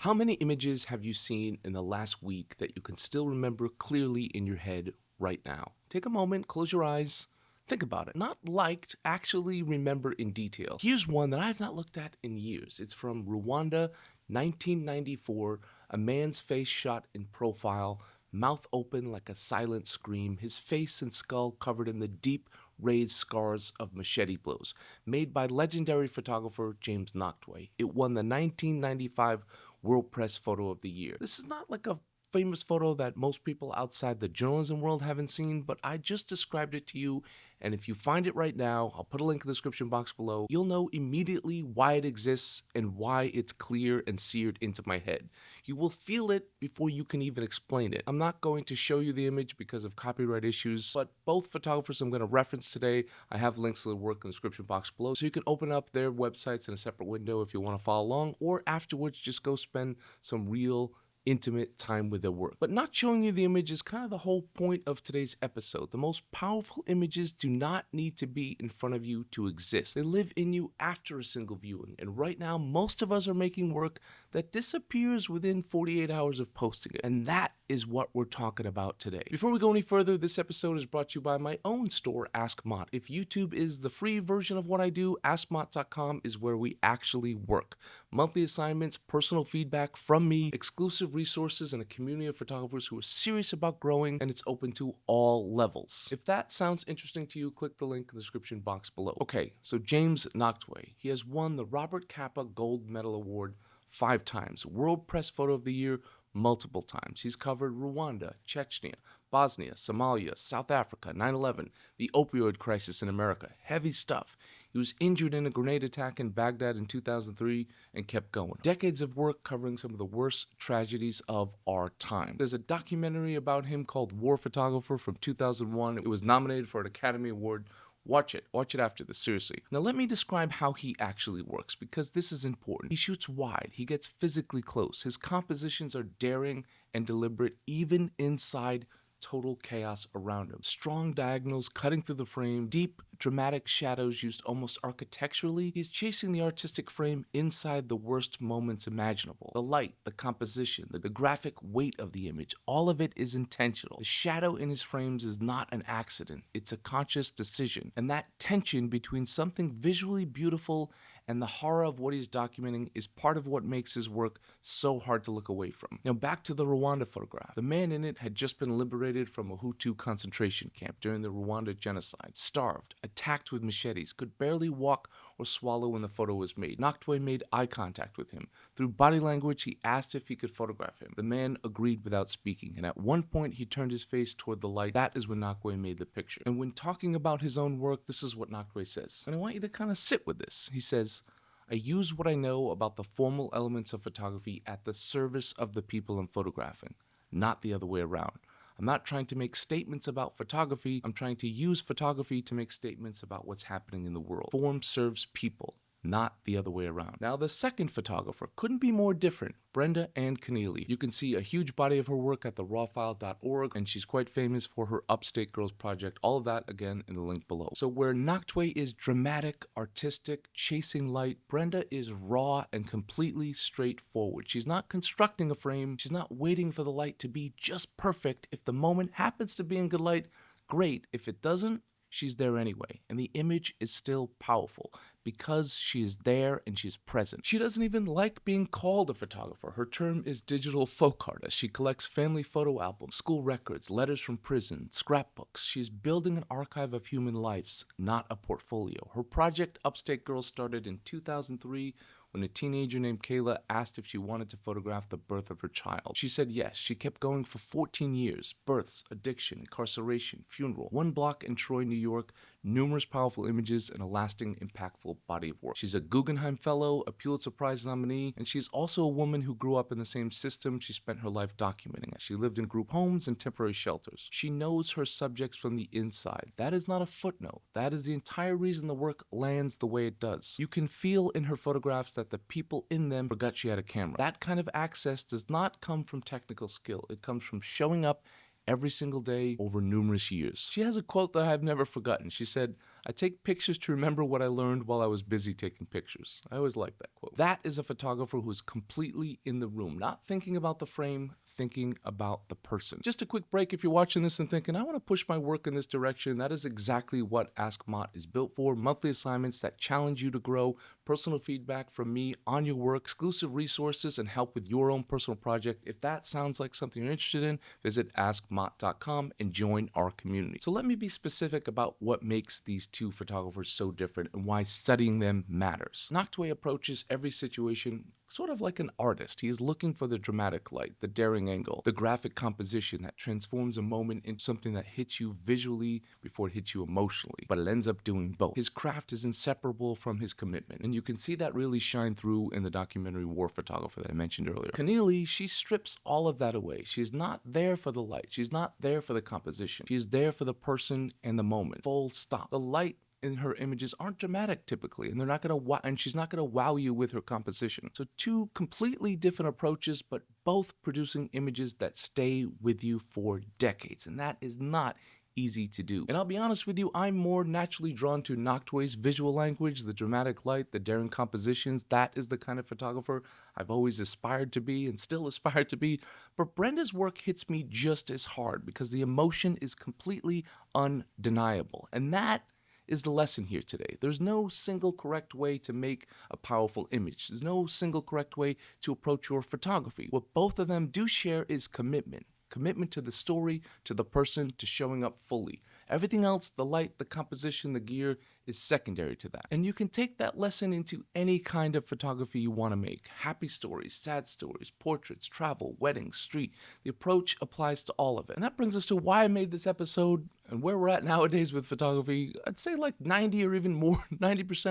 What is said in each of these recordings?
How many images have you seen in the last week that you can still remember clearly in your head right now? Take a moment, close your eyes, think about it. Not liked, actually remember in detail. Here's one that I've not looked at in years. It's from Rwanda, 1994. A man's face shot in profile, mouth open like a silent scream, his face and skull covered in the deep raised scars of machete blows, made by legendary photographer James Nachtwey. It won the 1995 World Press Photo of the Year. This is not like a famous photo that most people outside the journalism world haven't seen, but I just described it to you, and if you find it right now, I'll put a link in the description box below. You'll know immediately why it exists and why it's clear and seared into my head. You will feel it before you can even explain it. I'm not going to show you the image because of copyright issues, but both photographers I'm going to reference today, I have links to their work in the description box below, so you can open up their websites in a separate window if you want to follow along, or afterwards just go spend some real intimate time with their work. But not showing you the image is kind of the whole point of today's episode. The most powerful images do not need to be in front of you to exist. They live in you after a single viewing. And right now, most of us are making work that disappears within 48 hours of posting it. And that is what we're talking about today. Before we go any further, this episode is brought to you by my own store, Ask Mott. If YouTube is the free version of what I do, AskMott.com is where we actually work. Monthly assignments, personal feedback from me, exclusive resources, and a community of photographers who are serious about growing, and it's open to all levels. If that sounds interesting to you, click the link in the description box below. Okay, so James Nachtwey. He has won the Robert Capa Gold Medal Award 5 times, World Press Photo of the Year multiple times. He's covered Rwanda, Chechnya, Bosnia, Somalia, South Africa, 9/11, the opioid crisis in America. Heavy stuff. He was injured in a grenade attack in Baghdad in 2003 and kept going. Decades of work covering some of the worst tragedies of our time. There's a documentary about him called War Photographer from 2001. It was nominated for an Academy Award. Watch it. Watch it after this, seriously. Now let me describe how he actually works, because this is important. He shoots wide. He gets physically close. His compositions are daring and deliberate, even inside total chaos around him. Strong diagonals cutting through the frame, deep, dramatic shadows used almost architecturally. He's chasing the artistic frame inside the worst moments imaginable. The light, the composition, the graphic weight of the image, all of it is intentional. The shadow in his frames is not an accident. It's a conscious decision. And that tension between something visually beautiful and the horror of what he's documenting is part of what makes his work so hard to look away from. Now back to the Rwanda photograph. The man in it had just been liberated from a Hutu concentration camp during the Rwanda genocide, starved, attacked with machetes, could barely walk or swallow when the photo was made. Nachtwey made eye contact with him. Through body language, he asked if he could photograph him. The man agreed without speaking, and at one point he turned his face toward the light. That is when Nachtwey made the picture. And when talking about his own work, this is what Nachtwey says. And I want you to kind of sit with this. He says, I use what I know about the formal elements of photography at the service of the people I'm photographing, not the other way around. I'm not trying to make statements about photography. I'm trying to use photography to make statements about what's happening in the world. Form serves people, not the other way around. Now, the second photographer couldn't be more different, Brenda Ann Kenneally. You can see a huge body of her work at therawfile.org, and she's quite famous for her Upstate Girls project. All of that, again, in the link below. So where Nachtwey is dramatic, artistic, chasing light, Brenda is raw and completely straightforward. She's not constructing a frame. She's not waiting for the light to be just perfect. If the moment happens to be in good light, great. If it doesn't, she's there anyway, and the image is still powerful because she is there and she's present. She doesn't even like being called a photographer. Her term is digital folk artist. She collects family photo albums, school records, letters from prison, scrapbooks. She's building an archive of human lives, not a portfolio. Her project, Upstate Girls, started in 2003 when a teenager named Kayla asked if she wanted to photograph the birth of her child. She said yes. She kept going for 14 years. Births, addiction, incarceration, funeral. One block in Troy, New York, numerous powerful images, and a lasting, impactful body of work. She's a Guggenheim Fellow, a Pulitzer Prize nominee, and she's also a woman who grew up in the same system she spent her life documenting. She lived in group homes and temporary shelters. She knows her subjects from the inside. That is not a footnote. That is the entire reason the work lands the way it does. You can feel in her photographs that the people in them forgot she had a camera. That kind of access does not come from technical skill. It comes from showing up every single day over numerous years. She has a quote that I've never forgotten. She said, I take pictures to remember what I learned while I was busy taking pictures. I always like that quote. That is a photographer who is completely in the room, not thinking about the frame, thinking about the person. Just a quick break if you're watching this and thinking, I want to push my work in this direction. That is exactly what Ask Mott is built for. Monthly assignments that challenge you to grow, personal feedback from me on your work, exclusive resources, and help with your own personal project. If that sounds like something you're interested in, visit askmott.com and join our community. So let me be specific about what makes these two photographers so different and why studying them matters. Nachtwey approaches every situation sort of like an artist. He is looking for the dramatic light, the daring angle, the graphic composition that transforms a moment into something that hits you visually before it hits you emotionally, but it ends up doing both. His craft is inseparable from his commitment, and you can see that really shine through in the documentary War Photographer that I mentioned earlier. Kenneally, she strips all of that away. She's not there for the light. She's not there for the composition. She's there for the person and the moment. Full stop. The light in her images aren't dramatic typically, and they're not gonna and she's not gonna wow you with her composition. So two completely different approaches, but both producing images that stay with you for decades, and that is not easy to do. And I'll be honest with you, I'm more naturally drawn to Nachtwey's visual language, the dramatic light, the daring compositions. That is the kind of photographer I've always aspired to be and still aspire to be. But Brenda's work hits me just as hard because the emotion is completely undeniable, and that is the lesson here today. There's no single correct way to make a powerful image. There's no single correct way to approach your photography. What both of them do share is commitment. Commitment to the story, to the person, to showing up fully. Everything else, the light, the composition, the gear, is secondary to that. And you can take that lesson into any kind of photography you want to make. Happy stories, sad stories, portraits, travel, weddings, street. The approach applies to all of it. And that brings us to why I made this episode and where we're at nowadays with photography. I'd say like 90%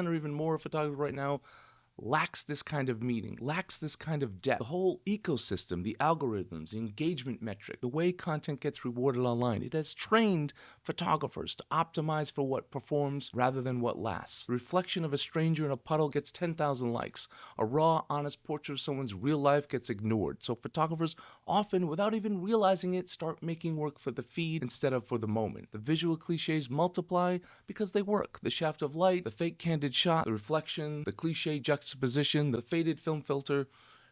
or even more of photography right now lacks this kind of meaning, lacks this kind of depth. The whole ecosystem, the algorithms, the engagement metric, the way content gets rewarded online, it has trained photographers to optimize for what performs rather than what lasts. The reflection of a stranger in a puddle gets 10,000 likes. A raw, honest portrait of someone's real life gets ignored. So photographers often, without even realizing it, start making work for the feed instead of for the moment. The visual cliches multiply because they work. The shaft of light, the fake candid shot, the reflection, the cliche juxtaposition, the faded film filter,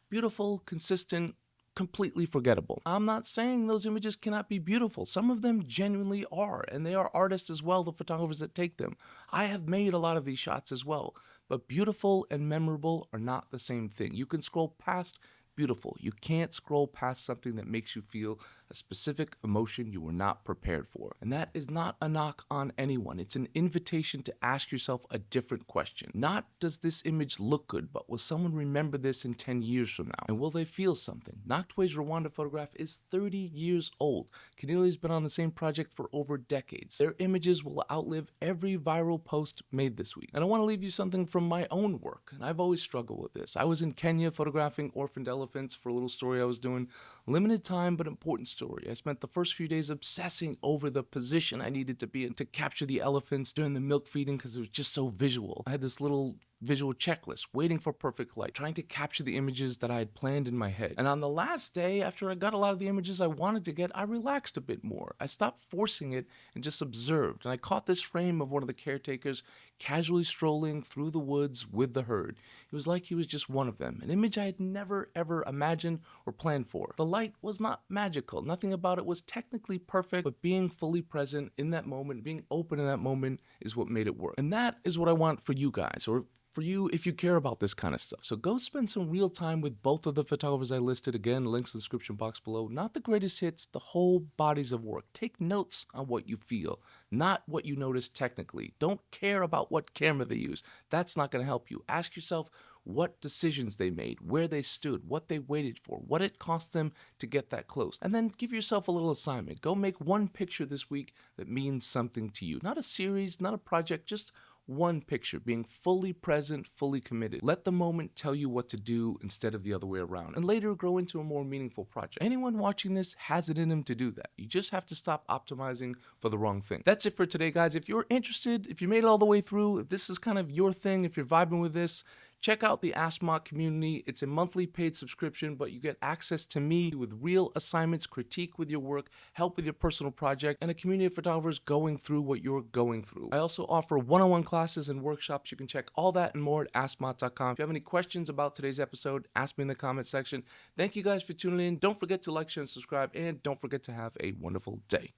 beautiful, consistent, completely forgettable. I'm not saying those images cannot be beautiful. Some of them genuinely are, and they are artists as well, the photographers that take them. I have made a lot of these shots as well, but beautiful and memorable are not the same thing. You can scroll past beautiful. You can't scroll past something that makes you feel a specific emotion you were not prepared for. And that is not a knock on anyone. It's an invitation to ask yourself a different question. Not does this image look good, but will someone remember this in 10 years from now? And will they feel something? Nachtwey's Rwanda photograph is 30 years old. Kenneally's been on the same project for over decades. Their images will outlive every viral post made this week. And I want to leave you something from my own work. And I've always struggled with this. I was in Kenya photographing orphaned elephants for a little story I was doing. Limited time, but important story. I spent the first few days obsessing over the position I needed to be in to capture the elephants during the milk feeding because it was just so visual. I had this little visual checklist, waiting for perfect light, trying to capture the images that I had planned in my head. And on the last day, after I got a lot of the images I wanted to get, I relaxed a bit more. I stopped forcing it and just observed. And I caught this frame of one of the caretakers casually strolling through the woods with the herd. It was like he was just one of them, an image I had never ever imagined or planned for. The light was not magical. Nothing about it was technically perfect, but being fully present in that moment, being open in that moment is what made it work. And that is what I want for you guys, or for you if you care about this kind of stuff. So go spend some real time with both of the photographers I listed. Again, links in the description box below. Not the greatest hits, the whole bodies of work. Take notes on what you feel, not what you notice technically. Don't care about what camera they use. That's not going to help you. Ask yourself what decisions they made, where they stood, what they waited for, what it cost them to get that close. And then give yourself a little assignment. Go make one picture this week that means something to you. Not a series, not a project, just one picture, being fully present, fully committed. Let the moment tell you what to do instead of the other way around, and later grow into a more meaningful project. Anyone watching this has it in them to do that. You just have to stop optimizing for the wrong thing. That's it for today, guys. If you're interested, if you made it all the way through, if this is kind of your thing, if you're vibing with this, Check out the Ask Mott community. It's a monthly paid subscription, but you get access to me with real assignments, critique with your work, help with your personal project, and a community of photographers going through what you're going through. I also offer one-on-one classes and workshops. You can check all that and more at askmott.com. If you have any questions about today's episode, ask me in the comment section. Thank you guys for tuning in. Don't forget to like, share, and subscribe, and don't forget to have a wonderful day.